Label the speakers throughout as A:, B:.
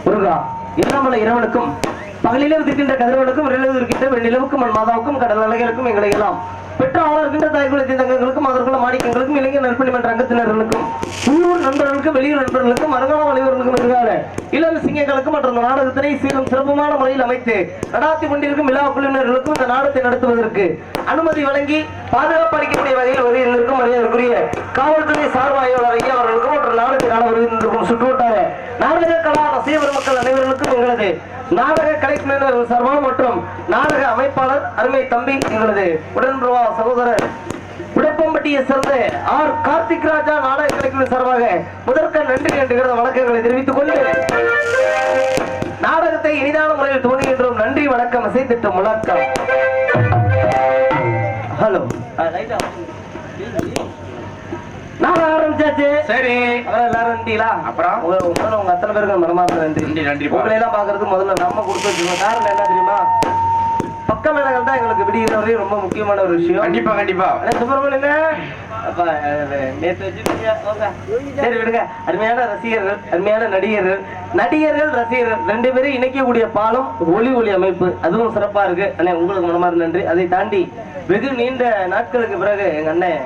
A: முருகா இல்லாமல இரவனுக்கும் பகலிலே இருக்கின்ற கதிரவனுக்கும் இரவு இருக்கின்ற வெண்ணிலவுக்கும் மாதாவுக்கும் கடல் அலைகளுக்கும் எங்களை எல்லாம் பெற்றாளர் இருக்கின்ற தாய்குலத்தின் தங்கங்களுக்கும் அதற்குள்ள மாணிக்கங்களுக்கும் இளைஞர் நற்பணி மன்ற அங்கத்தினர்களுக்கும் உள்ளூர் நண்பர்களுக்கும் வெளியூர் நண்பர்களுக்கும் மரங்கால வலைவர்களுக்கும் இருக்காரு இளம் சிங்கங்களுக்கும் மற்றும் நாடகத்தினை சீரும் சிறப்புமான முறையில் அமைத்து நடாத்தி கொண்டிருக்கும் விழா குழுவினர்களுக்கும் இந்த நாடகத்தை நடத்துவதற்கு அனுமதி வழங்கி பாதுகாப்பு அளிக்கக்கூடிய வகையில் வருகின்றிருக்கும் மரியாதைக்குரிய காவல்துறை சார்பு ஆய்வாளர் ஐயா அவர்களுக்கும் மற்றும் நாடகத்தினால வருகின்றிருக்கும் சுற்றுவட்டார நாடக கலா ரசிக பெருமக்கள் அனைவர்களுக்கும் எங்களது நாடக கலைஞர்கள் சார்பாக மற்றும் நாடக அமைப்பாளர் அருமை தம்பி எங்களது உடன்பிரவா சகோதரர் உடப்பம்பட்டியை சேர்ந்த ஆர் கார்த்திக் ராஜா நாடக கலைஞர் சார்பாக முதற்க நன்றி என்கிற வணக்கங்களை தெரிவித்துக் கொண்டு நாடகத்தை இனிதான முறையில் துவங்குகின்றோம். நன்றி வணக்கம். இசைத்திட்டம் முழக்கம். ஹலோ நான் ஆரம்பிச்சாச்சு. சரி எல்லாரும் நன்றிங்களா? அப்புறம் உங்க அத்தனை பேருக்கு மனமார்ந்த நன்றி. நன்றி. உங்களை எல்லாம் பாக்குறதுக்கு முதல்ல நம்ம கொடுத்து வச்சுக்கோம். காரணம் என்ன தெரியுமா? பக்க மேளங்கள் தான் எங்களுக்கு விடுகிற வரையும் ரொம்ப முக்கியமான ஒரு விஷயம். கண்டிப்பா கண்டிப்பா. சுப்பிரமணியங்க சரி விடுங்க. அருமையான ரசிகர்கள், அருமையான நடிகர்கள் ரசிகர்கள் 2 பேரும் இணைக்கக்கூடிய பாலம் ஒளி அமைப்பு, அதுவும் சிறப்பா இருக்கு. அண்ணே உங்களுக்கு மனமார்ந்த நன்றி. அதை தாண்டி வெகு நீண்ட நாட்களுக்கு பிறகு எங்க அண்ணன்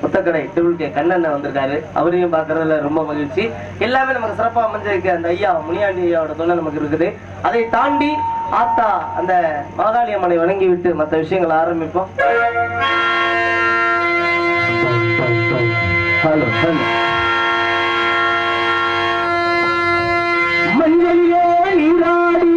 A: புத்தக்கடை டிபிள்கே கண்ணண்ண வந்திருக்காரு. அவரையும் பாக்குறதுல ரொம்ப மகிழ்ச்சி. எல்லாமே நமக்கு சிறப்பா அமைஞ்சிருக்கு. அந்த ஐயா முனியாண்டி ஐயாவோட தொல்லை நமக்கு இருக்குது. அதை தாண்டி ஆத்தா அந்த மாகாளி அம்மனை வணங்கி விட்டு மற்ற விஷயங்களை ஆரம்பிப்போம். ஹலோ ஹலோ மஞ்சளிலே நீராடி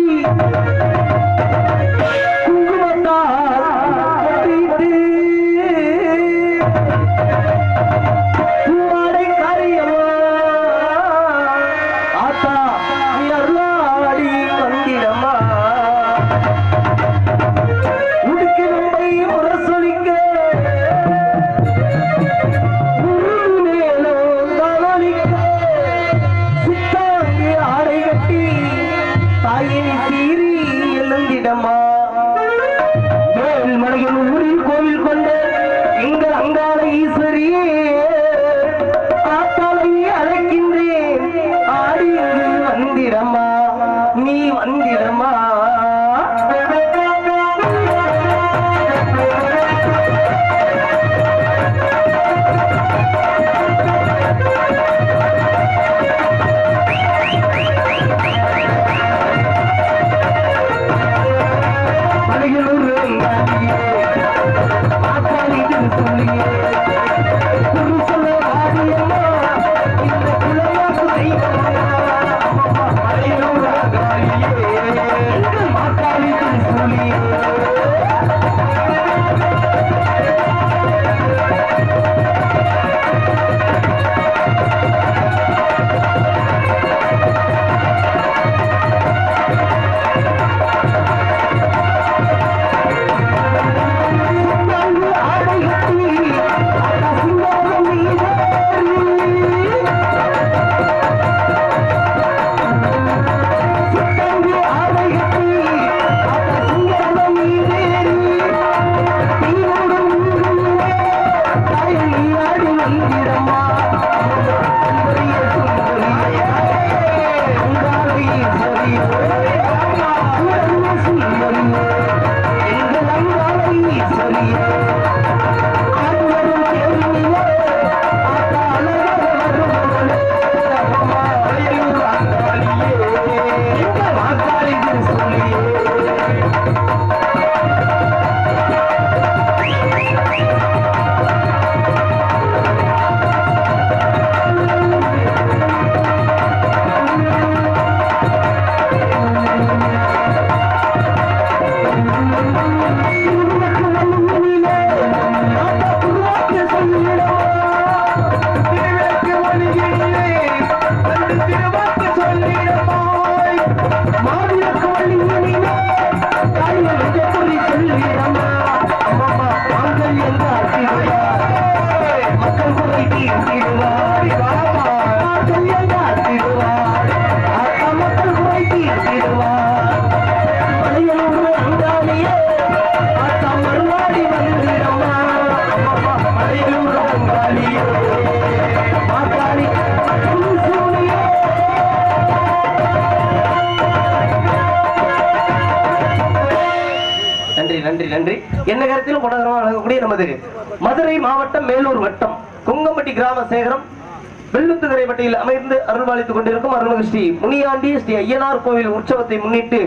A: நன்றி. என்ன கருத்திலும் குணகரமாக வழங்கக்கூடிய நமது மதுரை மாவட்டம் மேலூர் வட்டம் குங்கம்பட்டி கிராம சேகரம் வெள்ளுத்துறைப்பட்டியில் அமைந்து அருள்பாலித்துக் கொண்டிருக்கும் அருள்மிகு ஸ்ரீ முனியாண்டி ஸ்ரீ ஐயனார் கோவில் உற்சவத்தை முன்னிட்டு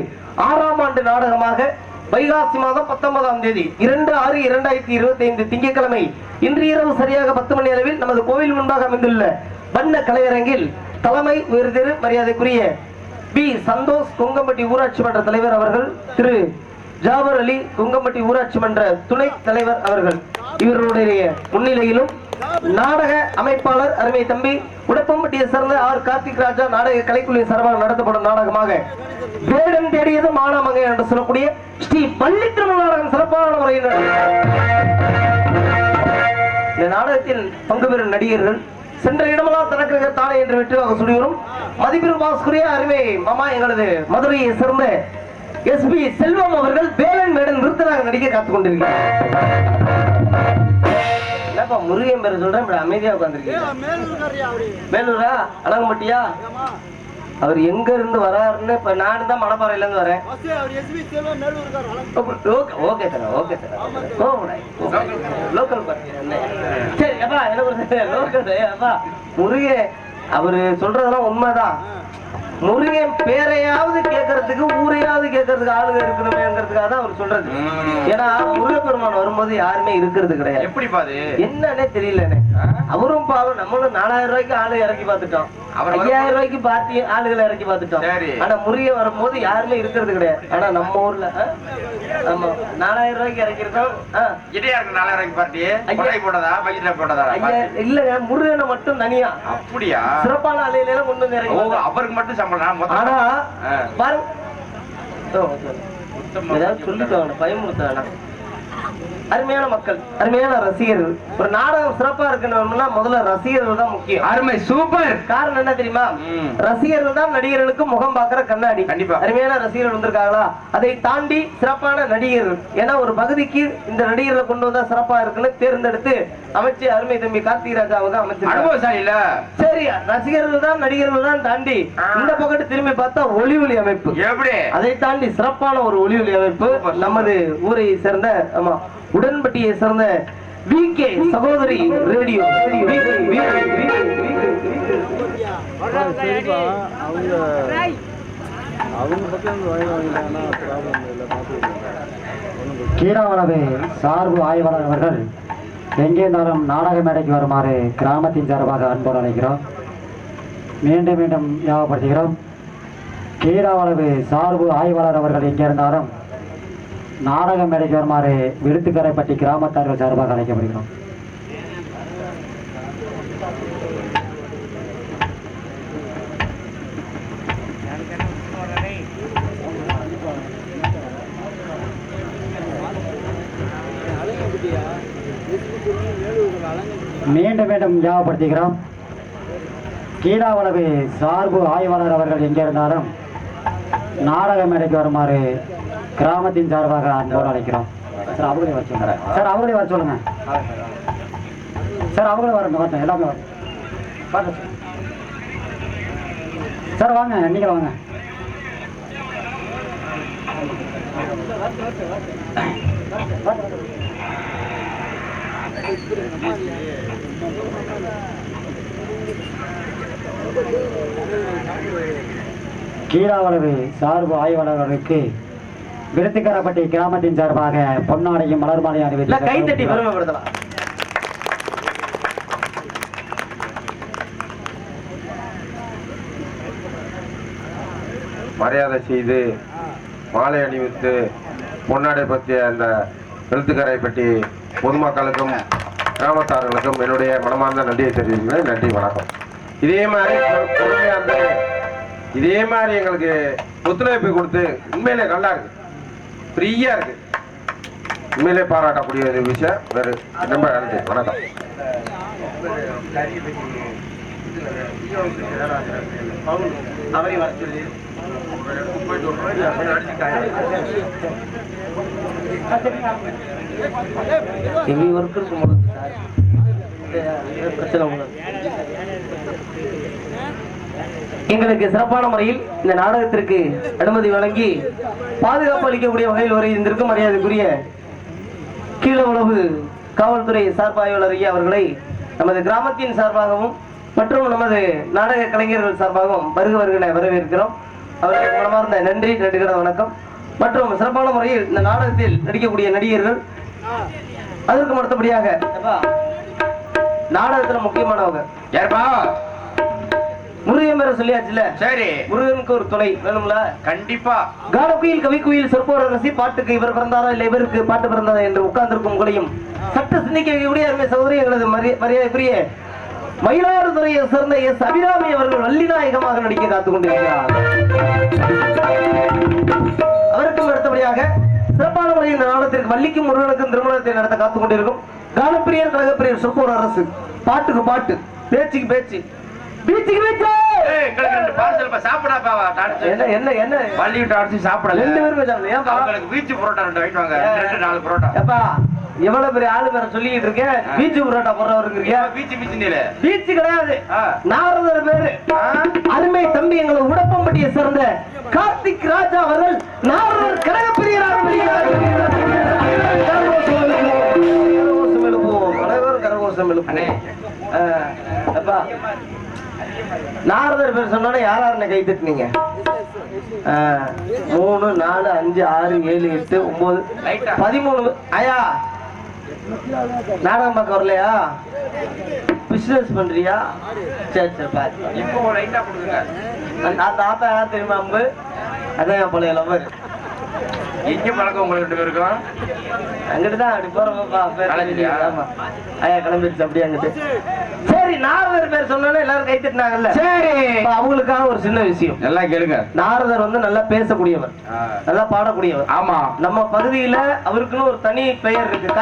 A: 6ஆம் ஆண்டு நாடகமாக வைகாசி மாதம் 19ஆம் தேதி 2/6/2025 திங்கட்கிழமை இன்று இரவு சரியாக 10 மணி அளவில் நமது கோவில் முன்பாக அமைந்துள்ள வண்ண கலையரங்கில் தலைமை உயர்திரு மரியாதைக்குரிய பி சந்தோஷ் குங்கம்பட்டி ஊராட்சி மன்ற தலைவர் அவர்கள், திரு ஜாபர் அலி குங்கம்பட்டி ஊராட்சி மன்ற துணை தலைவர் அவர்கள் இவர்களுடைய முன்னிலையிலும் நாடக அமைப்பாளர் அருமை தம்பி உடப்பம்பட்டியை சேர்ந்த ஆர் கார்த்திக் ராஜா நாடக கலைக்குழுவின் சார்பாக நடத்தப்படும் நாடகமாக வேடம் தேடியது மானாமங்கை என்று சொல்லக்கூடிய ஸ்ரீ பள்ளி திருமண நாடகம் சிறப்பான முறையில் இந்த நாடகத்தில் பங்கு பெறும் நடிகர்கள் சென்ற இடமெல்லாம் தனக்கு தானே என்று வெற்றியாக சுடிவரும் மதிப்பிற்கு பாஸ்குரிய அருமை மாமா எங்களது மதுரையை சேர்ந்த SP செல்வம் அவர்கள் வேலன் வேடன் விருத்தராக நடிக்க காத்துக் கொண்டிருக்கிறார். என்னப்பா முருகன் பேர் சொல்றேன், அமைதியா உட்கார்ந்திருக்கீங்க. மேலூரா அழகம்பட்டியா? அவர் எங்க இருந்து வராருன்னு இப்ப நான் தான் மணப்பாறையில இருந்து வரேன். Okay sir, okay sir, local சரி அப்பா என்ன லோக்கல் அப்பா முருகன் அவரு சொல்றதெல்லாம் உண்மைதான். முருகன் பேரையாவது கேட்கறதுக்கு ஊரையாவது கேட்கறதுக்கு ஆளுங்க இருக்கணுமேங்கிறதுக்காக தான் அவர் சொல்றது. ஏன்னா முருகப்பெருமான் வரும்போது யாருமே இருக்கிறது கிடையாது. எப்படி பாது என்னன்னே தெரியலண்ணே. அவரும் பாவம் நம்மளும் 4000 ரூபாய்க்கு ஆளு இறக்கி பார்த்துட்டோம், 5000 ரூபாய்க்கு பார்த்து ஆளுகளை இறக்கி பார்த்துட்டோம். ஆனா முருகன் வரும்போது யாருமே இருக்கிறது கிடையாது. ஆனா நம்ம ஊர்ல நம்ம 4000 ரூபாய்க்கு இறக்கிருக்கோம். இல்லங்க முருகனை மட்டும் தனியா அப்படியா சிறப்பான அலையில கொண்டு வந்து இறக்கி அவருக்கு மட்டும் சம்பளம். ஆனா பாருங்க ஏதாவது சொல்லிட்டு பயமுறுத்த அருமையான மக்கள், அருமையான ரசிகர்கள். ஒரு நாடகம் சிறப்பா இருக்கணும்னா முதல்ல ரசிகர்கள் தான் முக்கியம். அருமை சூப்பர். காரணம் என்ன தெரியுமா? ரசிகர்கள் தான் நடிகர்களுக்கு முகம் பார்க்கிற கண்ணாடி. கண்டிப்பா அருமையான ரசிகர்கள் வந்திருக்காங்களா, அதை தாண்டி சிறப்பான நடிகர்கள். ஏன்னா ஒரு பகுதிக்கு இந்த நடிகர்களை கொண்டு வந்தா சிறப்பா இருக்குன்னு தேர்ந்தெடுத்து அமைச்சு அருமை தம்பி கார்த்திக் ராஜா அவங்க அமைச்சு. சரி ரசிகர்கள் தான் நடிகர்கள் தான் தாண்டி இந்த பக்கத்து திரும்பி பார்த்தா ஒளி ஒளி அமைப்பு. எப்படி அதை தாண்டி சிறப்பான ஒரு ஒளி ஒளி அமைப்பு நமது ஊரை சேர்ந்த ஆமா உடன்பட்டியை சேர்ந்த VK சகோதரி ரேடியோ
B: கீராவளவு சார்பு ஆய்வாளர் அவர்கள் எங்கே இருந்தாலும் நாடக மேடைக்கு வருமாறு கிராமத்தின் சார்பாக அன்போடு அழைக்கிறோம். மீண்டும் மீண்டும் ஞாபகப்படுத்துகிறோம். கீராவளவு சார்பு ஆய்வாளர் அவர்கள் எங்கே இருந்தாலும் நாடக மேடைக்கு வருமாறு விருத்துக்கரைப்பட்டி கிராமத்தார்கள் சார்பாக அழைக்கப்படுகிறோம். மீண்டும் மீண்டும் ஞாபகப்படுத்துகிறோம். கீழாவளவு சார்பு ஆய்வாளர் அவர்கள் எங்கே இருந்தாலும் நாடக மேடைக்கு வருமாறு கிராமத்தின் சார்பாக அன்போடு அழைக்கிறோம். சார் அவங்களே வர சொல்லுங்க. சார் அவங்களே வர சொல்லுங்க. சார் அவங்களே வரணும், எல்லாமே வரணும். சார் வாங்க, நீங்களும் வாங்க. கீழாவளவு சார்பு ஆய்வாளர்களுக்கு விருத்துக்கரைப்பட்டி கிராமத்தின் சார்பாக பொன்னாடையும் மலர் மாலையும் அறிவித்து
A: கைத்தட்டி பெருமைப்படுத்தலாம்.
C: மரியாதை செய்து மாலை அணிவித்து பொன்னாடை பற்றிய அந்த விருத்துக்கரைப்பட்டி பொதுமக்களுக்கும் கிராமத்தார்களுக்கும் என்னுடைய மனமார்ந்த நன்றியை தெரிவிக்கிறேன். நன்றி, வணக்கம். இதே மாதிரி எங்களுக்கு ஒத்துழைப்பு கொடுத்து உண்மையிலே நல்லா இருக்கு, ஃப்ரீயா இருக்கு. உண்மையிலே பாராட்டக்கூடிய ஒரு விஷயம். வேறு ரொம்ப நன்றி, வணக்கம்.
A: எங்களுக்கு சிறப்பான முறையில் இந்த நாடகத்திற்கு அனுமதி வழங்கி பாதுகாப்பு அளிக்கக்கூடிய வகையில் வரை இருந்திருக்கும் மரியாதைக்குரிய கீழே உளவு காவல்துறை சார்பாய்வாளர் ஐயா அவர்களை நமது கிராமத்தின் சார்பாகவும் மற்றும் நமது நாடக கலைஞர்கள் சார்பாகவும் வருக வரவேற்கிறோம். அவர்களுக்கு மனமார்ந்த நன்றி நன்றிகட வணக்கம். மற்றும் சிறப்பான முறையில் இந்த நாடகத்தில் நடிக்கக்கூடிய நடிகர்கள், அதற்கு அடுத்தபடியாக நாடகத்துல முக்கியமானவங்க
D: யாருப்பா?
A: முருகன் பேர சொல்லியாச்சுல,
D: சரி,
A: முருகனுக்கு ஒரு துணை வேணும்ல.
D: கண்டிப்பா.
A: கானக்குயில் கவிக்குயில் சொற்போரரசி பாட்டுக்கு இவர் பிறந்தாரா இல்லை இவருக்கு பாட்டு பிறந்தாரா என்று உட்கார்ந்திருக்கும் உங்களையும் சட்ட சிந்திக்க வைக்கக்கூடிய அருமை சகோதரி எங்களது மரியாதைக்குரிய மயிலாடுதுறையை சேர்ந்த எஸ் அபிராமி அவர்கள் வள்ளிநாயகமாக நடிக்க காத்துக் கொண்டிருக்கிறார். அவருக்கும் அடுத்தபடியாக சிறப்பான முறையில் இந்த நாடகத்திற்கு வள்ளிக்கும் முருகனுக்கும் திருமணத்தை நடத்த காத்துக் கொண்டிருக்கும் கானப்பிரியர் கழகப்பிரியர் சொற்போர் அரசு. பாட்டுக்கு பாட்டு, பேச்சுக்கு பேச்சு, பீச்சுக்கு பீச்சு.
D: எங்களுக்கு 2 பார்சல் சாப்பிடாப்பா.
A: என்ன என்ன என்ன
D: பள்ளி விட்டு அடிச்சு சாப்பிடல.
A: 2 பேருமே சாப்பிடல. ஏன்பா?
D: உங்களுக்கு பீச் புரோட்டா 2 வாங்கிட்டு வாங்க. 2-4 புரோட்டா.
A: ஏப்பா எவ்வளவு பெரிய ஆளு பேர சொல்லிட்டு இருக்கேன், பீச்சு புரோட்டா போடுறவருங்க.
D: பீச் பீச் நீல
A: பீச்சு கிடையாது, நாரதர் பேரு. அருமை தம்பி எங்களை உடப்பம்பட்டியை சேர்ந்த கார்த்திக் ராஜா அவர்கள் நாரதர் கனகப்பிரியராக நாரதர் பேர் சொன்னா யாராருன்னு கை தட்டுனீங்க? 3 4 5 6 7 8 9 13. ஐயா நாடகம் பார்க்க வரலையா? பிசினஸ் பண்றியா? சரி சரி பாரு.
D: இப்போ லைட்டா கொடுங்க.
A: நான் தாத்தா யார் தெரியுமா? அம்பு அதான் என் பழைய லவர்.
D: எங்க பழக்கம் உங்களுக்கு 2 பேருக்கும்?
A: அங்கிட்டுதான் அப்படி போறப்பா. ஆமா ஐயா கிளம்பிடுச்சு அப்படியே அங்கிட்டு. சரி, நாரதர் பேர் சொன்னாலே எல்லாரும் கை தட்டினாங்கல்ல. சரி, அவங்களுக்காக ஒரு சின்ன விஷயம்
D: நல்லா கேளுங்க.
A: நாரதர் வந்து நல்லா பேசக்கூடியவர், நல்லா பாடக்கூடியவர்.
D: ஆமா,
A: நம்ம பகுதியில அவருக்குன்னு ஒரு தனி பெயர் இருக்கு.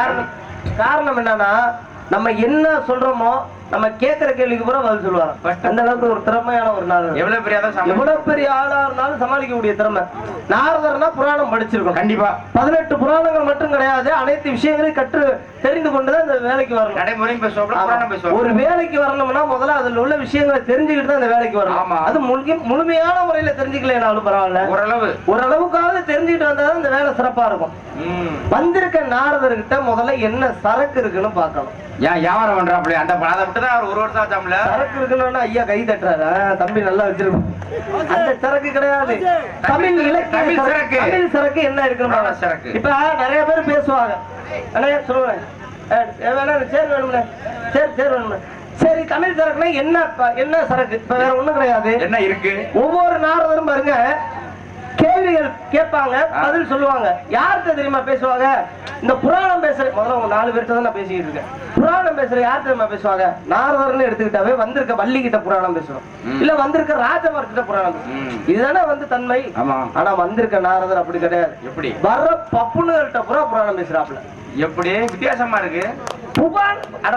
A: காரணம் என்னன்னா, நம்ம என்ன சொல்றோமோ நம்ம கேட்கிற கேள்விக்கு பூரா பதில் சொல்லுவாங்க. அந்த அளவுக்கு ஒரு திறமையான ஒரு நாரதர். எவ்வளவு பெரிய ஆளா இருந்தாலும் சமாளிக்கக்கூடிய திறமை. நாரதர்னா புராணம் படிச்சிருக்கோம் கண்டிப்பா. 18 புராணங்கள் மட்டும் கிடையாது, அனைத்து விஷயங்களையும் கற்று தெரிந்து கொண்டுதான் இந்த வேலைக்கு வரணும்.
D: நடைமுறையும் பேசுவோம்.
A: ஒரு வேலைக்கு வரணும்னா முதல்ல அதுல உள்ள விஷயங்களை தெரிஞ்சுக்கிட்டு தான் இந்த வேலைக்கு வரணும். அது முழுமையான முறையில தெரிஞ்சுக்கலனாலும் பரவாயில்ல, ஓரளவுக்காவது தெரிஞ்சுக்கிட்டு வந்தாதான் இந்த வேலை சிறப்பா இருக்கும். வந்திருக்க நாரதர்கிட்ட முதல்ல என்ன சரக்கு இருக்குன்னு பார்க்கணும்.
D: ஏன் வியாபாரம் பண்றாப்ல? அந்த அதை விட்டுதான் அவர் 1 வருஷம் ஆச்சாம்ல.
A: சரக்கு இருக்குன்னு ஐயா கை தட்டுறாரு. தம்பி நல்லா வச்சிருக்கோம். அந்த சரக்கு கிடையாது, தமிழ் இலக்கிய சரக்கு. தமிழ் சரக்கு என்ன இருக்குன்னு சரக்கு. இப்ப நிறைய பேர் பேசுவாங்க, சொல்லுவேன் சேர் வேணும்ல, சேர் வேணும்ல. சரி, தமிழ் சரக்குனா என்ன சரக்கு? இப்ப வேற ஒண்ணும் கிடையாது. என்ன இருக்கு? ஒவ்வொரு நாரதரும் பாருங்க கேள்விகள் கேட்பாங்க, பதில் சொல்லுவாங்க. யார்கிட்ட தெரியுமா பேசுவாங்க? இந்த புராணம் பேசுற முதல்ல 4 பேர்கிட்ட தான் நான் பேசிக்கிட்டு இருக்கேன். புராணம் பேசுற யார் தெரியுமா பேசுவாங்க? நாரதர்னு எடுத்துக்கிட்டாவே வந்திருக்க வள்ளி கிட்ட புராணம் பேசுறோம், இல்ல வந்திருக்க ராஜவர் கிட்ட புராணம் பேசுறோம். இதுதானே வந்து தன்மை. ஆனா வந்திருக்க நாரதர் அப்படி கிடையாது. எப்படி வர்ற பப்புனுகள்கிட்ட புராணம் பேசுறாப்ல. எப்படி வித்தியாசமா இருக்கு?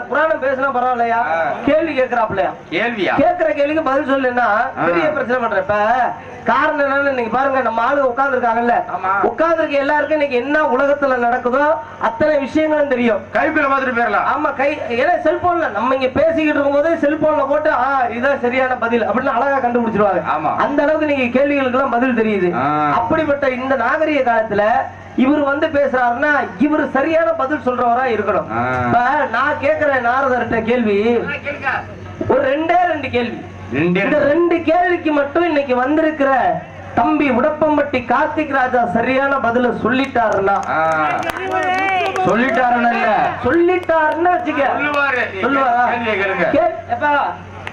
A: புராணம் பேசினா பரவாயில்லையா? கேள்வி கேட்கிறாப்லையா? கேட்கிற கேள்விக்கு பதில் சொல்லுன்னா பெரிய பிரச்சனை பண்ற. இப்ப காரணம் என்னன்னு இன்னைக்கு பாருங்க, நம்ம ஆளு உட்கார்ந்து இருக்காங்கல்ல, உட்கார்ந்து எல்லாருக்கும் இன்னைக்கு என்ன உலகத்துல நடக்குதோ அத்தனை விஷயங்களும் தெரியும். கைக்குள்ள மாதிரி போயிடலாம். ஆமா, ஏன்னா செல்போன்ல நம்ம இங்க பேசிக்கிட்டு இருக்கும் போது செல்போன்ல போட்டு இதான் சரியான பதில் அப்படின்னு அழகா கண்டுபிடிச்சிருவாங்க. அந்த அளவுக்கு நீங்க கேள்விகளுக்கு எல்லாம் பதில் தெரியுது. அப்படிப்பட்ட இந்த நாகரிக காலத்துல இவர் வந்து பேசுறாருன்னா இவர் சரியான பதில் சொல்றவரா இருக்கணும். இப்ப நான் கேட்கிறேன் நாரதர்கிட்ட கேள்வி, ஒரு 2 கேள்வி. இந்த 2 கேள்விக்கு மட்டும் இன்னைக்கு வந்திருக்கிற தம்பி உடப்பம்பட்டி கார்த்திக் ராஜா சரியான பதில சொல்லிட்டாருன்னா வச்சுக்க, சொல்லுவாரா?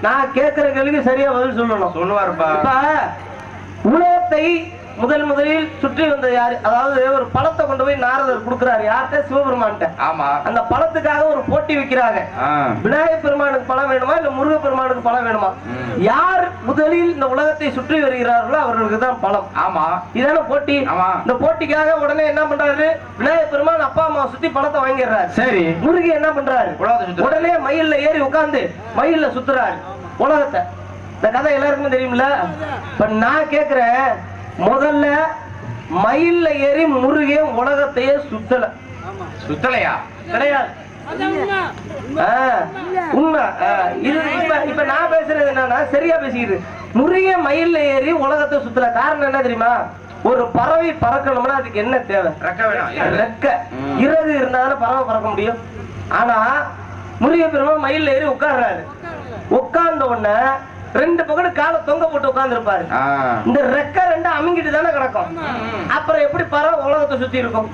A: நான் கேட்கிற கேள்விக்கு சரியா பதில் சொல்லணும். சொல்லுவாருப்பா. உலகத்தை முதலில் சுற்றி வந்த யாரு? அதாவது ஒரு பழத்தை கொண்டு போய் நாரதர் கொடுக்கிறாரு. யார்கிட்ட? சிவபெருமான்கிட்ட. ஆமா. அந்த பழத்துக்காக ஒரு போட்டி வைக்கிறாங்க. விநாயகர் பெருமானுக்கு பழம் வேணுமா இல்ல முருக பெருமானுக்கு பழம் வேணுமா? யார் முதலில் இந்த உலகத்தை சுற்றி வருகிறார்களோ அவர்களுக்கு தான் பழம். ஆமா, இதான போட்டி. இந்த போட்டிக்காக உடனே என்ன பண்றாரு? விநாயகர் பெருமான் அப்பா அம்மா சுத்தி பழத்தை வாங்கிடுறாரு. சரி, முருகி என்ன பண்றாரு? உடனே மயில்ல ஏறி உட்கார்ந்து மயில்ல சுத்துறாரு உலகத்தை. இந்த கதை எல்லாருக்குமே தெரியும்ல. இப்ப நான் கேக்குறேன், முதல்ல மயில்ல ஏறி முருகன் உலகத்தையே சுத்தலையா? கிடையாது. உண்மை. இப்ப நான் பேசுறது என்னன்னா சரியா பேசிக்கிட்டு, முருகன் மயில்ல ஏறி உலகத்தை சுத்தல. காரணம் என்ன தெரியுமா? ஒரு பறவை பறக்கணும்னா அதுக்கு என்ன தேவை?
D: ரெக்க வேணும்.
A: ரெக்க. இறகு இருந்தாலும் பறவை பறக்க முடியும். ஆனா முருகப்பெருமான் மயில்ல ஏறி உட்கார்றாரு. உட்கார்ந்த உடனே ரெண்டு பக்கம் காலை தொங்க போட்டு உட்கார்ந்து இருப்பாரு. இந்த ரெக்க ரெண்டு அமுங்கிட்டு தானே கிடக்கும். அப்புறம் எப்படி பறவை உலகத்தை சுத்தி இருக்கும்?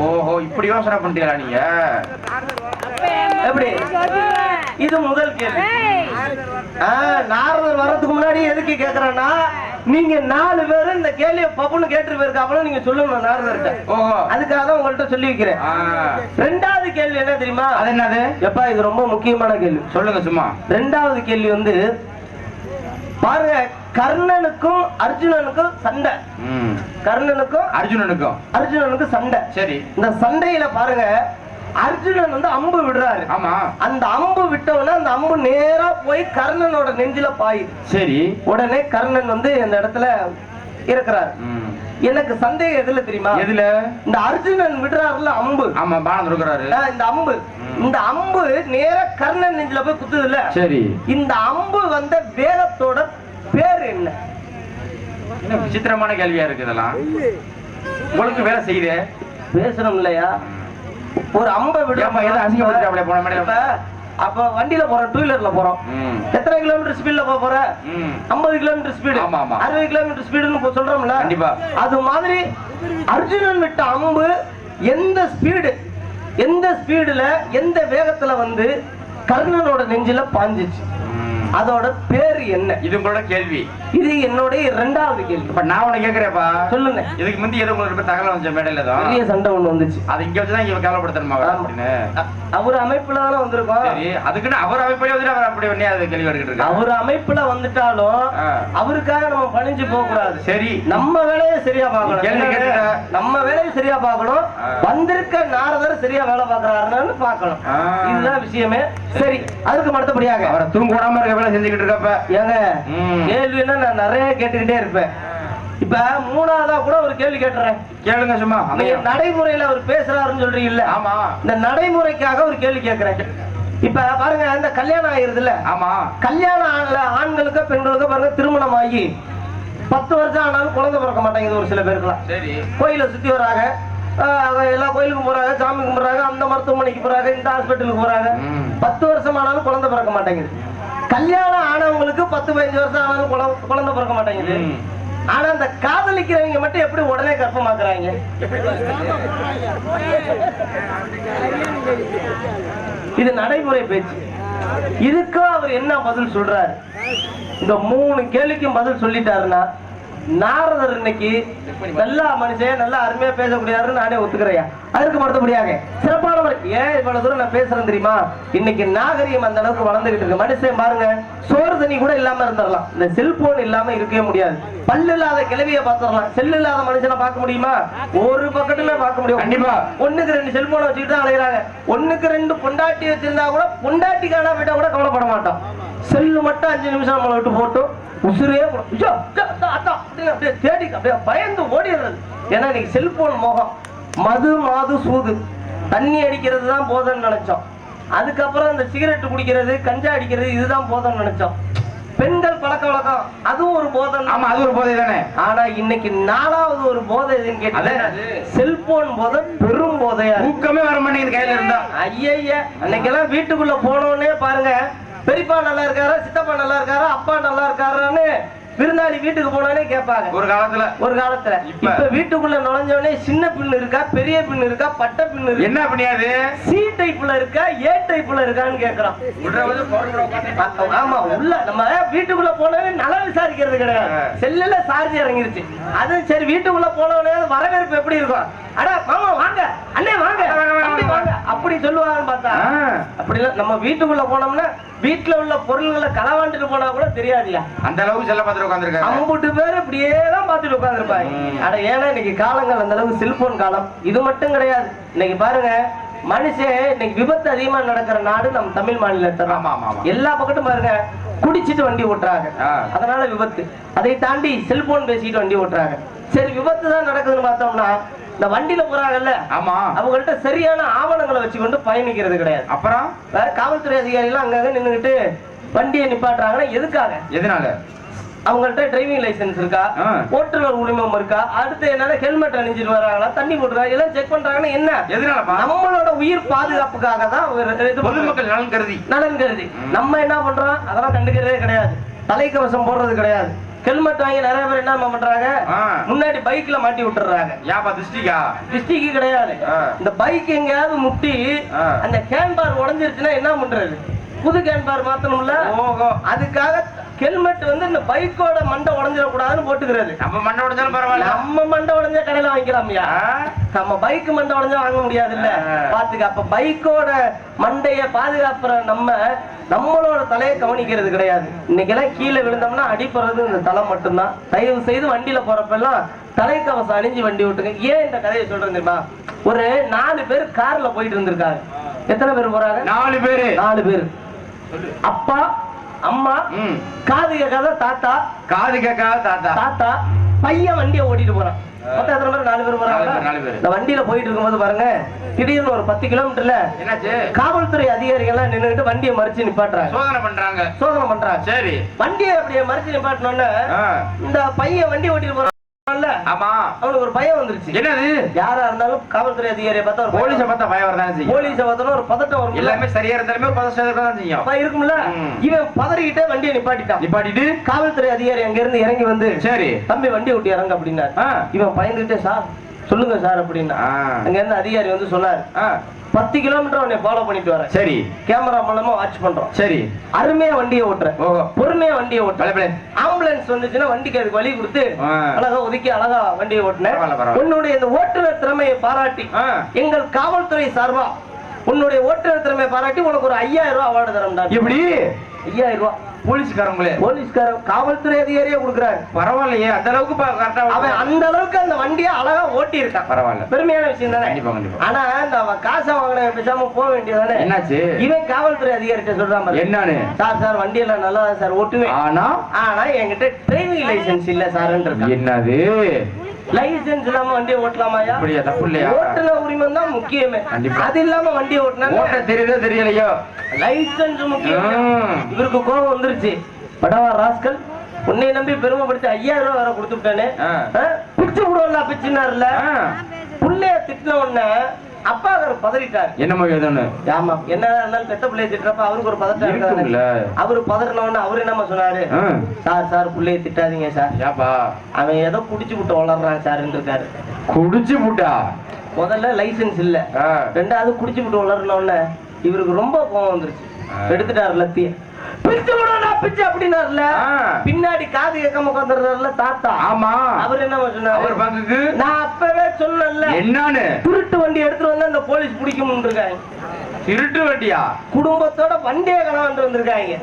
D: ஓஹோ, இப்படி யோசனை பண்ணிட்டீங்களா நீங்க?
A: எப்படி? இது முதல் கேள்வி. நாரதர் வர்றதுக்கு முன்னாடி எதுக்கு கேக்குறேன்னா, நீங்க 4 பேரும் இந்த கேள்வியை பப்புன்னு கேட்டு போயிருக்காப்பல நீங்க சொல்லணும் நாரதர்கிட்ட.
D: ஓஹோ,
A: அதுக்காக தான் உங்கள்கிட்ட சொல்லி வைக்கிறேன். ரெண்டாவது கேள்வி என்ன தெரியுமா?
D: அது என்னது?
A: எப்பா இது ரொம்ப முக்கியமான கேள்வி.
D: சொல்லுங்க சும்மா.
A: ரெண்டாவது கேள்வி வந்து பாருங்க, கர்ணனுக்கும் அர்ஜுனனுக்கும் சண்டை. கர்ணனுக்கும் அர்ஜுனனுக்கும் சண்டை. சரி. இந்த சண்டையில பாருங்க, அர்ஜுனன் வந்து அம்பு விடுறாரு. ஆமா. அந்த அம்பு விட்டவன அந்த அம்பு நேரா போய் கர்ணனோட நெஞ்சில பாயுது. சரி. உடனே கர்ணன் வந்து இந்த இடத்துல இருக்கிறார். எனக்கு சந்தேகம் எதுல தெரியுமா? எதுல? இந்த அர்ஜுனன் விடுறாருல அம்பு. ஆமா, பானம் இருக்கிறாரு. இந்த அம்பு நேரா கர்ணன் நெஞ்சில போய் குத்துது இல்ல? சரி. இந்த அம்பு வந்த வேகத்தோட பேர் என்ன?
D: விசித்திரமான கேள்வியா இருக்கு இதெல்லாம். உங்களுக்கு வேலை செய்யுதே,
A: பேசணும் இல்லையா? ஒரு அம்பை விடுறோம்.
D: அசிங்கப்படுத்தி போன மேடம்.
A: அப்ப வண்டியில போறோம், 2 வீலர்ல போறோம். எத்தனை கிலோமீட்டர் ஸ்பீட்ல போற? 50 கிலோமீட்டர் ஸ்பீடு, 60 கிலோமீட்டர் ஸ்பீடுன்னு சொல்றோம்ல. கண்டிப்பா. அது மாதிரி அர்ஜுனன் விட்ட அம்பு எந்த ஸ்பீடுல எந்த வேகத்துல வந்து கர்ணனோட நெஞ்சில பாஞ்சிச்சு, அதோட பேரு என்ன? இது உங்களோட கேள்வி. இது என்னோட இரண்டாவது கேள்வி. இப்ப நான் உன்னை கேக்குறேன்ப்பா, சொல்லுங்க. இதுக்கு முந்தி ஏதோ உங்களுக்கு தகவல் வந்து மேடையில தான் பெரிய சண்டை ஒண்ணு வந்துச்சு. அது இங்க வச்சுதான் இங்க கேவலப்படுத்தணுமா அப்படின்னு அவர் அமைப்புல தானே வந்திருக்கோம். சரி, அதுக்குன்னு அவர் அமைப்புல வந்து அவர் அப்படி பண்ணி அது கேள்வி எடுக்கிட்டு இருக்கு. அவர் அமைப்புல வந்துட்டாலும் அவருக்காக நம்ம பணிஞ்சு போக கூடாது. சரி, நம்ம வேலையை சரியா பார்க்கணும். கேள்வி கேட்டு நம்ம வேலையை சரியா பார்க்கணும். வந்திருக்க நாரதர் சரியா வேலை பார்க்கறாருன்னு பார்க்கணும். இதுதான் விஷயமே. சரி, அதுக்கு அடுத்தபடியாக அவரை தூங்க விடாம இருக்க வேலை செஞ்சுக்கிட்டு இருக்கப்ப ஏங்க கேள்வின்னா நான் நிறைய கேட்டுக்கிட்டே இருப்பேன். இப்ப மூணாவதா கூட ஒரு கேள்வி கேட்டுறேன், கேளுங்க சும்மா. நடைமுறையில அவர் பேசுறாருன்னு சொல்றீங்கல்ல? ஆமா. இந்த நடைமுறைக்காக ஒரு கேள்வி கேட்கிறேன். இப்ப பாருங்க, இந்த கல்யாணம் ஆயிருது இல்ல? ஆமா. கல்யாணம் ஆண்களுக்கு பெண்களுக்கு பாருங்க திருமணம் ஆகி 10 வருஷம் ஆனாலும் குழந்தை பிறக்க மாட்டாங்க ஒரு சில பேருக்குலாம். சரி. கோயில சுத்தி வராங்க, எல்லா கோயிலுக்கும் போறாங்க, சாமி கும்பிடுறாங்க, அந்த மருத்துவமனைக்கு போறாங்க, இந்த ஹாஸ்பிட்டலுக்கு போறாங்க. 10 வருஷம் ஆனாலும் குழந்தை பிறக்க மாட்டேங்குது. கல்யாணம் ஆனவங்களுக்கு 10-15 வருஷம் ஆனாலும் குழந்தை பிறக்க மாட்டேங்குது. ஆனா அந்த காதலிக்கிறவங்க மட்டும் எப்படி உடனே கர்ப்பமாக்குறாங்க? இது நடைமுறை பேச்சு. இதுக்கும் அவர் என்ன பதில் சொல்றாரு? இந்த 3 கேள்விக்கும் பதில் சொல்லிட்டாருன்னா நாரதர் இன்னைக்கு நல்லா மனுஷன், நல்லா அருமையா பேசக்கூடியாருன்னு நானே ஒத்துக்கிறேன். அதுக்கு அடுத்தபடியாக சிறப்பானவர். ஏன் இவ்வளவு தூரம் நான் பேசுறேன் தெரியுமா? இன்னைக்கு நாகரிகம் அந்த அளவுக்கு வளர்ந்துகிட்டு இருக்கு. மனுஷன் பாருங்க, சோறு தண்ணி கூட இல்லாம இருந்துடலாம், இந்த செல்போன் இல்லாம இருக்கவே முடியாது. பல்லு இல்லாத கிளவிய பாத்துடலாம், செல்லு இல்லாத மனுஷனை பார்க்க முடியுமா? ஒரு பக்கத்துமே பார்க்க முடியும். கண்டிப்பா 1க்கு 2 செல்போனை வச்சுக்கிட்டு தான் அலைகிறாங்க. 1க்கு 2 பொண்டாட்டி வச்சிருந்தா கூட பொண்டாட்டி காணா விட்டா கூட கவலைப்பட மாட்டோம். செல்லு மட்டும் 5 நிமிஷம் நம்மளை விட்டு போட்டு உசுரே தேடி அப்படியே பயந்து ஓடிடுறது. ஏன்னா இன்னைக்கு செல்போன் மோகம். மது மாது சூது தண்ணி அடிக்கிறது தான் போதன்னு நினைச்சோம். அதுக்கப்புறம் இந்த சிகரெட் குடிக்கிறது, கஞ்சா அடிக்கிறது, இதுதான் போதன்னு நினைச்சோம். பெண்கள் பழக்க வழக்கம் அதுவும் ஒரு போதை. ஆமா, அது ஒரு போதை தானே. ஆனா இன்னைக்கு 4வது ஒரு போதை எதுன்னு கேட்டா செல்போன் போதை. பெரும் போதையா, ஊக்கமே வர மாட்டேங்குது கையில இருந்தா. ஐயா, அன்னைக்கெல்லாம் வீட்டுக்குள்ள போனோன்னே பாருங்க, பெரியப்பா நல்லா இருக்காரா, சித்தப்பா நல்லா இருக்காரா, அப்பா நல்லா இருக்காரான்னு விருந்தாளி வீட்டுக்கு போனானே கேட்பாங்க. ஒரு காலத்துல இப்ப வீட்டுக்குள்ள நுழைஞ்சோடனே சின்ன பின் இருக்கா, பெரிய பின் இருக்கா, பட்ட பின் இருக்கா, என்ன பண்ணியாது, சி டைப்ல இருக்கா, ஏ டைப்ல இருக்கான்னு கேக்குறான். ஆமா, உள்ள நம்ம வீட்டுக்குள்ள போனவே நல்லா விசாரிக்கிறது கிடையாது. செல்லுல சார்ஜ் இறங்கிருச்சு. அது சரி, வீட்டுக்குள்ள போனவனே வரவேற்பு எப்படி இருக்கும்? அட மாமா வாங்க, அண்ணே வாங்க, வாங்க அப்படி சொல்லுவாங்கன்னு பார்த்தா அப்படி இல்ல. நம்ம வீட்டுக்குள்ள போனோம்னா வீட்டுல உள்ள பொருள்களை களவாண்டுட்டு போனா கூட தெரியாதியா, அந்த அளவுக்கு செல்ல பார்த்துட்டு உட்காந்துருக்காங்க. 50 பேர் இப்படியே தான் பார்த்துட்டு உட்காந்துருப்பாங்க. அட ஏன்னா இன்னைக்கு காலங்கள் அந்த அளவுக்கு செல்போன் காலம். இது மட்டும் கிடையாது. இன்னைக்கு பாருங்க, மனுஷன் இன்னைக்கு விபத்து அதிகமா நடக்கிற நாடு நம்ம தமிழ் மாநிலத்துல. எல்லா பக்கத்தும் பாருங்க, குடிச்சிட்டு வண்டி ஓட்டுறாங்க, அதனால விபத்து. அதை தாண்டி செல்போன் பேசிட்டு வண்டி ஓட்டுறாங்க. சரி, விபத்து தான் நடக்குதுன்னு பார்த்தோம்னா இந்த வண்டியில போறாங்கல்ல, ஆமா, அவங்கள்ட்ட சரியான ஆவணங்களை வச்சுக்கொண்டு பயணிக்கிறது கிடையாது. அப்புறம் வேற காவல்துறை அதிகாரிகள் அங்கங்க நின்றுகிட்டு வண்டியை நிப்பாட்டுறாங்கன்னா எதுக்காக? எதனால? அவங்கள்ட்ட டிரைவிங் லைசென்ஸ் இருக்கா, ஓட்டுநர் உரிமம் இருக்கா, அடுத்து என்னன்னா ஹெல்மெட் அணிஞ்சிட்டு வராங்களா, தண்ணி போட்டுருக்கா, எல்லாம் செக் பண்றாங்கன்னா என்ன
D: எதனாலப்பா?
A: நம்மளோட உயிர் பாதுகாப்புக்காக தான்
D: பொதுமக்கள் நலன் கருதி
A: நம்ம என்ன பண்றோம், அதெல்லாம் கண்டுக்கிறதே கிடையாது. தலைக்கவசம் போடுறது கிடையாது. ஹெல்மெட் வாங்கி நிறைய பேர் என்ன பண்றாங்க, முன்னாடி பைக்ல மாட்டி விட்டுறாங்க. டிஸ்டிக்கு கிடையாது. இந்த பைக் எங்கேயாவது முட்டி அந்த கேன் பார் உடஞ்சிருச்சுன்னா என்ன பண்றது, புது கேன் பார் மாத்தணும்ல. அதுக்காக ஹெல்மெட் வந்து இந்த பைக்கோட மண்டை உடஞ்சிடக்கூடாதுன்னு போட்டுக்கிறது.
D: நம்ம மண்டை உடஞ்சாலும் பரவாயில்ல,
A: நம்ம மண்டை உடஞ்ச கடையில வாங்கிக்கலாம்யா, நம்ம பைக் மண்டை உடஞ்சா வாங்க முடியாது இல்ல. பாத்துக்க, அப்ப பைக்கோட மண்டைய பாதுகாப்புற நம்மளோட தலையை கவனிக்கிறது கிடையாது. இன்னைக்கெல்லாம் கீழே விழுந்தோம்னா அடிப்படுறது இந்த தலை மட்டும்தான். தயவு செய்து வண்டியில போறப்ப எல்லாம் தலைக்கவசம் அணிஞ்சு வண்டி விட்டுங்க. ஏன் இந்த கதையை சொல்றேன் தெரியுமா, ஒரு 4 பேர் கார்ல போயிட்டு இருந்திருக்காங்க. எத்தனை பேர் போறாங்க? 4 பேர். அப்பா, அம்மா, காது கேட்காத தாத்தா, பையன் வண்டியை ஓட்டிட்டு போறான். மொத்தம் எத்தனை பேர்? 4 பேர் போறாங்க. இந்த வண்டியில போயிட்டு இருக்கும்போது பாருங்க, திடீர்னு ஒரு 10 கிலோமீட்டர்ல
D: என்னாச்சு,
A: காவல்துறை அதிகாரிகள் எல்லாம் நின்னுட்டு வண்டியை மறிச்சு நிப்பாட்டுறாங்க. சோதனை பண்றாங்க. சரி, வண்டியை அப்படியே மறிச்சு நிப்பாட்டினோன்னு இந்த பையன் வண்டி ஓட்டிட்டு போறான். அவனுக்கு ஒரு பயம் வந்துருச்சு. என்னது, யாரா இருந்தாலும் காவல்துறை அதிகாரியை பார்த்தா, ஒரு போலீஸை பார்த்தா பயம் வரதான் செய்யும். போலீஸை பார்த்தா ஒரு பதட்டம் வரும். எல்லாமே சரியா இருந்தாலுமே பதட்டம் செய்யும். இருக்கும்ல. இவன் பதறிக்கிட்டே வண்டியை நிப்பாட்டிட்டு காவல்துறை அதிகாரி அங்க இருந்து இறங்கி வந்து, சரி தம்பி வண்டி ஓட்டி இறங்க அப்படின்னா, இவன் பயந்துட்டே சார் சொல்லுங்க சார் அப்படின்னா, அங்க இருந்து அதிகாரி வந்து சொன்னாரு, 10 கிலோமீட்டர் உன்னை ஃபாலோ பண்ணிட்டு வரேன். சரி, கேமரா மூலமா வாட்ச் பண்றோம். சரி, அருமையா வண்டியை ஓட்டுறேன், பொறுமையா வண்டியை ஓட்டுறேன். ஆம்புலன்ஸ் வந்துச்சுன்னா வண்டிக்கு அதுக்கு வழி கொடுத்து அழகா ஒதுக்கி அழகா வண்டியை ஓட்டுனேன். உன்னுடைய இந்த ஓட்டுநர் திறமையை பாராட்டி எங்கள் காவல்துறை சார்பா உன்னுடைய ஓட்டுநர் திறமையை பாராட்டி உனக்கு ஒரு 5000 ரூபாய் அவார்டு தரேன்டா. எப்படி 5000 ரூபாய்? போலீஸ்காரன் காவல்துறை அதிகாரியே கொடுக்குறாரு. பரவாயில்லையே, அந்த அளவுக்கு அவன் அந்த அளவுக்கு அந்த வண்டியை அழகா ஓட்டி இருக்கான். பரவாயில்ல, பெருமையான விஷயம் தானே. ஆனா இந்த காசை வாங்கின பேசாம போக வேண்டியதானே. என்னாச்சு, இவன் காவல்துறை அதிகாரிட்ட சொல்றான், என்னன்னு, சார் வண்டியெல்லாம் நல்லா சார் ஓட்டுவேன், ஆனா என்கிட்ட டிரைவிங் லைசென்ஸ் இல்ல சார். என்னது, லைசென்ஸ் இல்லாம வண்டியை ஓட்டலாமாயா? தப்பு இல்லையா? ஓட்டுநர் உரிமம் தான் முக்கியமே. அது இல்லாம வண்டியை ஓட்டினா தெரியலையோ, லைசென்ஸ் முக்கியம். இவருக்கு கோபம் வந்துருச்சு. படவா ராஸ்கல், உன்னை நம்பி பெருமைப்படுத்தி 5000 ரூபாய் வர கொடுத்துட்டானே, பிச்சு விடுவா பிச்சுனாருல. புள்ளைய திட்டின உடனே அப்பாக்கார பதறிட்டாரு. என்னமோ ஏதோன்னு, ஆமா என்னதான் இருந்தாலும் பெத்த பிள்ளைய திட்டுறப்ப அவருக்கு ஒரு பதட்டம் இருக்குல்ல. அவரு பதறின உடனே அவரு என்னமா சொன்னாரு, சார் புள்ளைய திட்டாதீங்க சார், அவன் ஏதோ குடிச்சு விட்டு வளர்றான் சார் இருக்காரு. குடிச்சு விட்டா? முதல்ல லைசென்ஸ் இல்ல, ரெண்டாவது குடிச்சு விட்டு வளர்ன உடனே இவருக்கு ரொம்ப கோபம் வந்துருச்சு. எடுத்துட்டாரு லத்திய, பிச்சு விடா பிச்சு அப்படின்னாருல. பின்னாடி காது கேட்காம உட்காந்துறாருல தாத்தா. ஆமா, அவர் என்ன சொன்னாரு, நான் அப்பவே சொன்னேன்ல, என்னன்னு, திருட்டு வண்டி எடுத்துட்டு வந்து அந்த போலீஸ் பிடிக்கும் இருக்காங்க. திருட்டு வண்டியா? குடும்பத்தோட வண்டியை களவாண்டு வந்திருக்காங்க.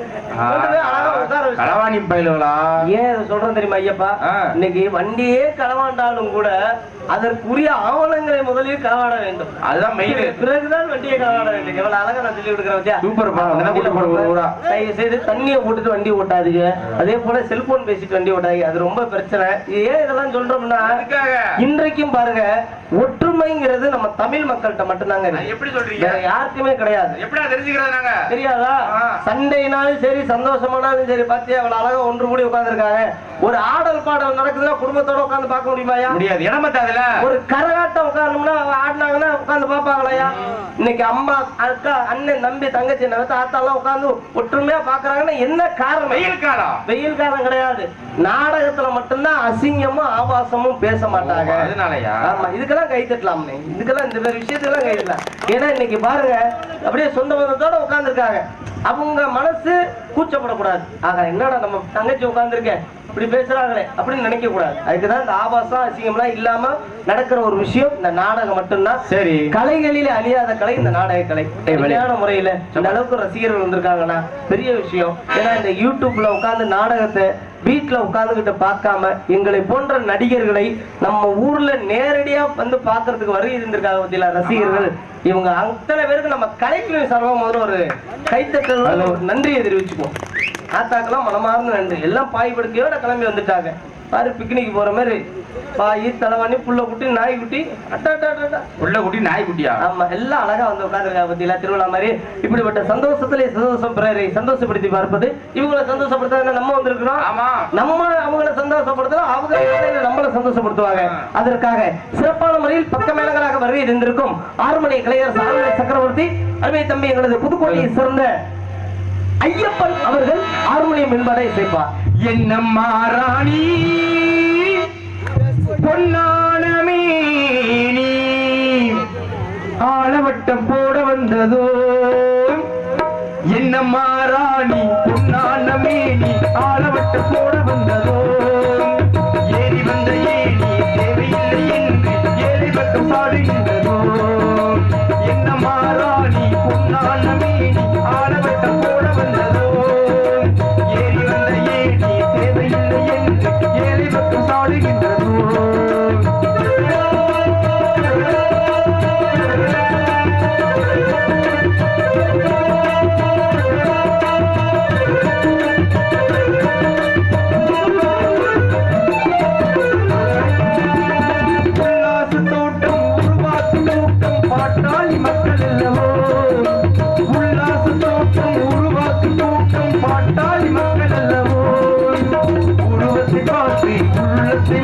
A: களவாணி பயிலுங்களா? ஏன் சொல்றேன் தெரியுமா ஐயப்பா, இன்னைக்கு வண்டியே களவாண்டாலும் கூட அதற்குரிய ஆவணங்களை முதலில் களவாட வேண்டும். அதுதான் மெயின். பிறகுதான் வண்டியை களவாட வேண்டும். எவ்வளவு அழகா நான் சொல்லி கொடுக்குறேன். சூப்பர். தயவு செய்து தண்ணியை போட்டுட்டு வண்டி ஓட்டாதீங்க. அதே போல செல்போன் பேசிட்டு வண்டி ஓட்டாதீங்க. அது ரொம்ப பிரச்சனை. ஏன் இதெல்லாம் சொல்றோம்னா, இன்றைக்கும் பாருங்க, ஒற்றுமைங்கிறது நம்ம தமிழ் மக்கள்கிட்ட மட்டும்தாங்க. எப்படி சொல்றீங்க? யாருக்குமே கிடையாது. எப்படி தெரிஞ்சுக்கிறாங்க? தெரியாதா? சண்டைனாலும் சரி, சந்தோஷமானாலும் சரி, பாத்தியா அவ்வளவு அழகா ஒன்று கூடி உட்கார்ந்துருக்காங்க. ஒரு ஆடல் பாடல் நடக்குதுன்னா குடும்பத்தோட உட்கார்ந்து பார்க்க முடியுமாயா? முடியாது. இடமத்தாதுல ஒரு கரகாட்டம் உட்காரணும்னா ஆடினாங்கன்னா உட்கார்ந்து பாப்பாங்களையா? இன்னைக்கு அம்மா, அக்கா, அண்ணன், தம்பி, தங்கச்சி, தாத்தா எல்லாம் உட்கார்ந்து ஒற்றுமையா பாக்குறாங்கன்னா என்ன காரணம்? வெயில் காலம். வெயில் காலம் கிடையாது. நாடகத்துல மட்டும்தான் அசிங்கமும் ஆபாசமும் பேச மாட்டாங்க. அதனாலயா? ஆமா, இதுக்கெல்லாம் கை தட்டலாம். இதுக்கெல்லாம் இந்த மாதிரி விஷயத்துக்கெல்லாம் கை தட்டலாம். ஏன்னா இன்னைக்கு பாருங்க, அப்படியே சொந்த பந்தத்தோட உட்கார்ந்துருக்காங்க. அவங்க மனசு கூச்சப்படக்கூடாது. ஆக என்னடா நம்ம தங்கச்சி உட்கார்ந்துருக்கேன் இப்படி பேசுறாங்களே அப்படின்னு நினைக்க கூடாது. அதுக்குதான் இந்த ஆபாசம் அசிங்கம்லாம் இல்லாம நடக்கிற ஒரு விஷயம் இந்த நாடகம் மட்டும்தான். சரி, கலைகளிலே அழியாத கலை இந்த நாடக கலை. வெளியான முறையில இந்த அளவுக்கு ரசிகர்கள் வந்திருக்காங்கன்னா பெரிய விஷயம். ஏன்னா இந்த யூடியூப்ல உட்கார்ந்து நாடகத்தை வீட்டுல உட்கார்ந்துகிட்ட பார்க்காம எங்களை போன்ற நடிகர்களை நம்ம ஊர்ல நேரடியா வந்து பாக்குறதுக்கு வருகை இருந்திருக்காங்க பத்தியில ரசிகர்கள். இவங்க அத்தனை பேருக்கு நம்ம கலைக்குழு சார்பாக முதல்ல ஒரு கைத்தட்டல் நன்றியை தெரிவிச்சுக்குவோம். ஆத்தாக்கெல்லாம் மனமார்ந்த நன்றி. எல்லாம் பாய் படுக்கையோட கிளம்பி வந்துட்டாங்க. பாரு பிக்னிக் போற மாதிரி பாய் தலைவாணி புள்ள குட்டி நாய் குட்டி
D: உள்ள குட்டி நாய் குட்டியா?
A: ஆமா எல்லாம் அழகா வந்து உட்காந்துருக்காங்க பத்தியில திருவிழா மாதிரி. இப்படிப்பட்ட சந்தோஷத்திலே சந்தோஷம் பிறரை சந்தோஷப்படுத்தி பார்ப்பது. இவங்களை சந்தோஷப்படுத்த நம்ம வந்திருக்கிறோம்.
D: ஆமா.
A: நம்ம அவங்களை சந்தோஷப்படுத்தலாம், அவங்க நம்மளை சந்தோஷப்படுத்துவாங்க. அதற்காக சிறப்பான முறையில் பக்க மேளங்களாக வருகை இருந்திருக்கும் ஆறுமணி கலைஞர் சாரலை சக்கரவர்த்தி அருமை தம்பி எங்களது புதுக்கோட்டையை சேர்ந்த ஐயப்பன் அவர்கள் ஹார்மோனியம் என்பதை இசைப்பார்.
D: என்னம்மா ராணி பொன்னானமே நீ ஆளவட்டம் போட வந்ததோ, என்னம்மா ராணி பொன்னானமே நீ ஆளவட்டம் போட வந்ததோ, ஏறி வந்த ஏணி தேவையில்லை என்று ஏழை பக்கம் பாடுகின்றதோ, என்னம்மா ராணி பொன்னானமே நீ ஆளவட்டம் போட வந்ததோ, ஏறி வந்த ஏணி தேவையில்லை என்று ஏழை பக்கம் சாடுகின்றதோ.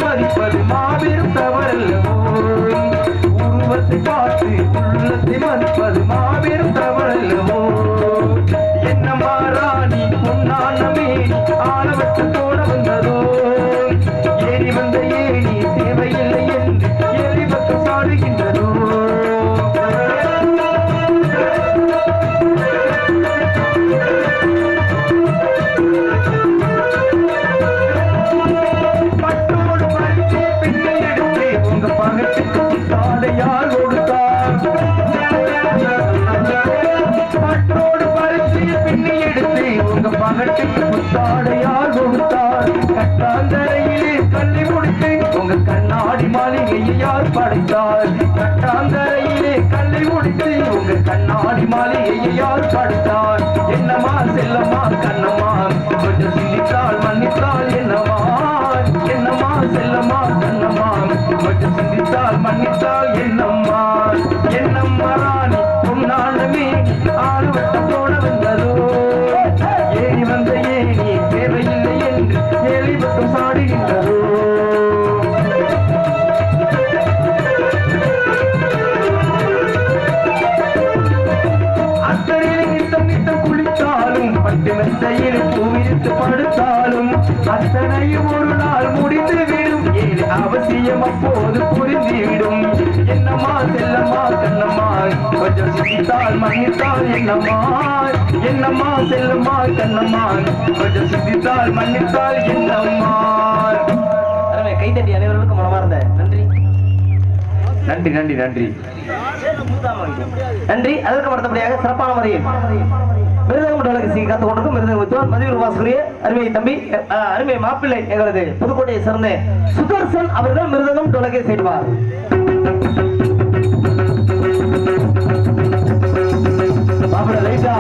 D: மதிப்பது மாபெரும் தவறல்லவோ, உருவத்தை பார்த்து உள்ளத்தை மதிப்பது மாபெரும் தவறல்லவோ, என்னம்மா ராணி பொன்னானமே ஆளவட்டம் போட வந்ததோ, ஏறி வந்த ஏணி தேவையில்லை என்று ஏறி பக்கம் சாடுகின்றதோ. முத்தாடையால் கொடுத்தார் கட்டாந்தரையிலே கல்வி முடித்து உங்க கண்ணாடி மாளிகையை யார் படைத்தார், கட்டாந்தரையிலே கல்வி முடித்து உங்க கண்ணாடி மாளிகையை யார் படைத்தார், என்னம்மா செல்லம்மா கண்ணம்மா கொஞ்சம் சிந்தித்தால் மன்னித்தால் என்னம்மா, என்னம்மா செல்லம்மா கண்ணம்மா கொஞ்சம் சிந்தித்தால் மன்னித்தால் என்னம்மா, என்னம்மா ராணி பொன்னானமே ஆளுவட்டம் போட வந்ததோ, ஏறி வந்த ஏணி தேவையில்லை என்று ஏழை பக்கம் சாடுகின்றதோ. அத்தனையில் நித்தம் நித்தம் குளித்தாலும் பட்டு மெத்தையில் பூவிரித்து படுத்தாலும் அத்தனையும் ஒரு நாள் முடிந்து விடும், ஏழு அவசியம் அப்போது புரிந்துவிடும், என்னம்மா செல்லம்மா கண்ணம்மா கொஞ்சம் சிந்தித்தால் மன்னித்தால் என்னம்மா, என்னம்மா செல்லம்மா கண்ணம்மா கொஞ்சம் சிந்தித்தால் மன்னித்தால் என்னம்மா.
A: கைதட்டி அனைவர்களுக்கும் மனமார்ந்த நன்றி
D: நன்றி நன்றி நன்றி
A: நன்றி. அதற்கு அடுத்தபடியாக சிறப்பான முறையில் மிருதகம் கத்துக் கொண்டிருக்கும் மிருதக வித்வான் மதியூர் வாசகரிய அருமை தம்பி அருமை மாப்பிள்ளை எங்களது புதுக்கோட்டையை சேர்ந்த சுதர்சன் அவர்கள் மிருதகம் டொலகை செய்வார். மாப்பிள்ளை லைட்டா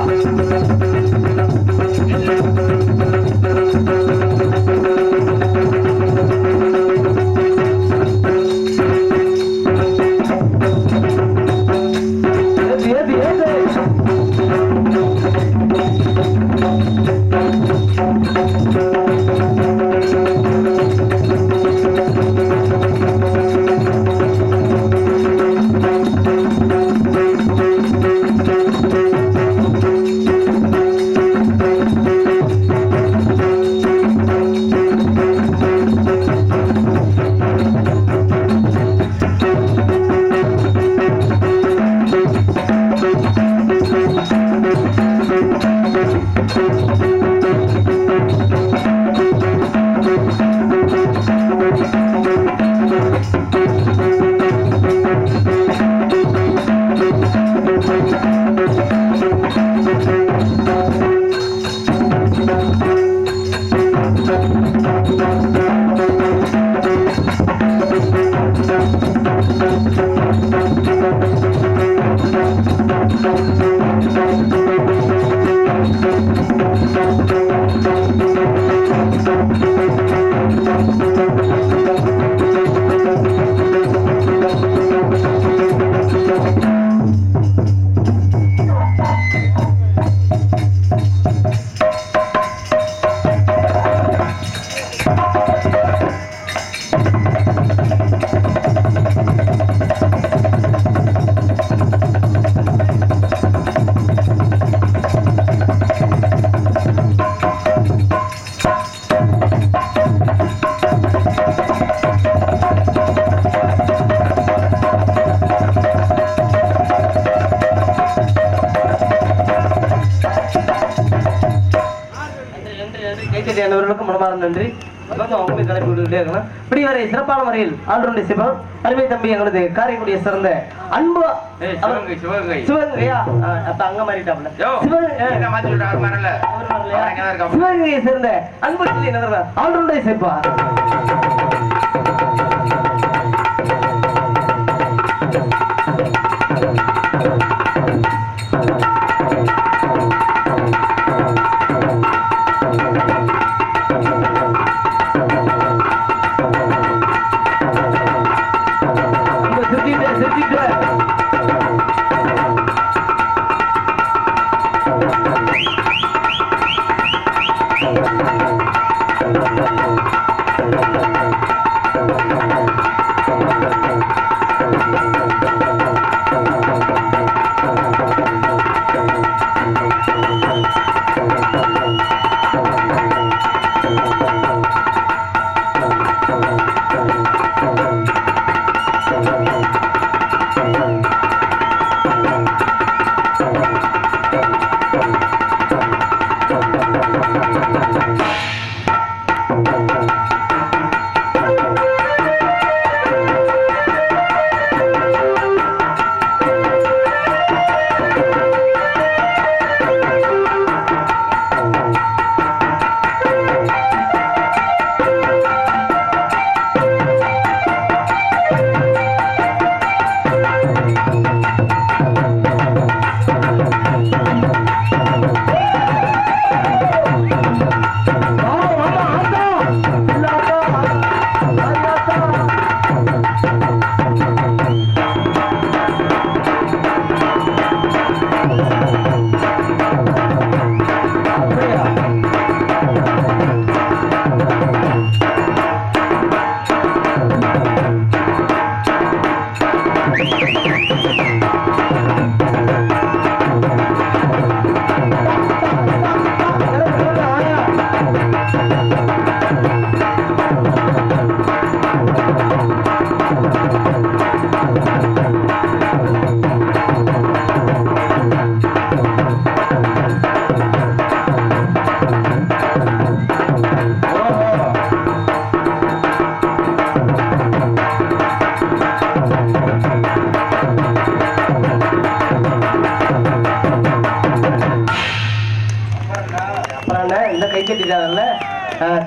A: கைத்தறியானவர்களுக்கும் மனமார்ந்த நன்றி. அவங்களுக்கு கிளப்பி விட்டுக்கிட்டே இருக்கலாம். இப்படி வரை சிறப்பான முறையில் ஆல்ரவுண்டை சிவம் அருமை தம்பி எங்களது காரைக்குடியை சிறந்த அன்பு சிவகங்கையா அப்ப அங்க மாறிட்டாப்ல சிவகங்கையை சேர்ந்த அன்பு ஆல்ரவுண்டை சேர்ப்பா.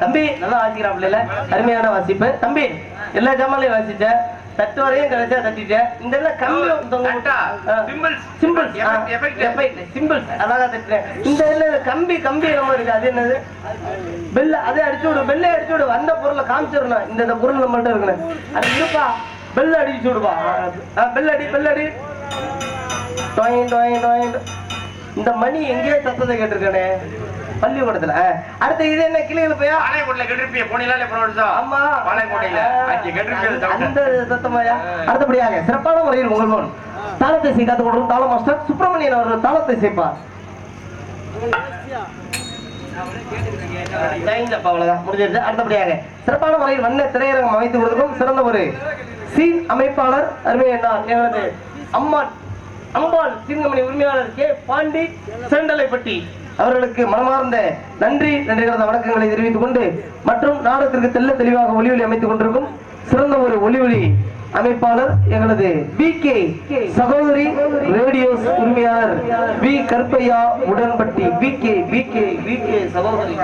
A: தம்பி நல்லா வாசிக்கிறாப்ல, அருமையான வாசிப்பு தம்பி. எல்லா ஜாமான்லையும் வாசிச்ச, தட்டு வரையும் கிடைச்சா தட்டிட்டேன். இந்த சிம்பிள்ஸ் அழகா தட்டுறேன். இந்த கம்பி கம்பி நம்ம இருக்கு, அது என்னது பெல்ல, அதை அடிச்சு விடு, பெல்ல அடிச்சு விடு. அந்த பொருளை காமிச்சிடணும், இந்த பொருள் நம்மள்ட்ட இருக்கணும். அது இருப்பா, பெல்ல அடிச்சு விடுப்பா. பெல்லடி பெல்லடி இந்த மணி எங்கேயோ சத்தத்தை கேட்டிருக்கேனே பள்ளிக்கூடத்துல. அடுத்து இது என்ன கிளிகள் போயா அந்த சத்தமாயா. அடுத்தபடியாக சிறப்பான முறையில் உங்கள் முன் தாளத்தை செய்து கொடுக்கும் தாள மாஸ்டர் சுப்பிரமணியன் அவர்கள் தாளத்தை செய்ப்பார். முடிஞ்சிருச்சு. அடுத்தபடியாக சிறப்பான முறையில் வண்ண திரையரங்கம் அமைத்து கொடுக்கும் சிறந்த ஒரு சீன் அமைப்பாளர் அருமையான அம்பாள் சிங்கமணி உரிமையாளர் கே பாண்டி செண்டலைப்பட்டி அவர்களுக்கு மனமார்ந்த நன்றி வணக்கங்களை தெரிவித்துக் கொண்டு, மற்றும் நாடகத்திற்கு தெல்ல தெளிவாக ஒலி அமைத்துக் கொண்டிருக்கும் சிறந்த ஒரு ஒலி அமைப்பாளர் எங்களது BK சகோதரி ரேடியோஸ் உரிமையாளர் V கருப்பையா உடன்பட்டி BK சகோதரி.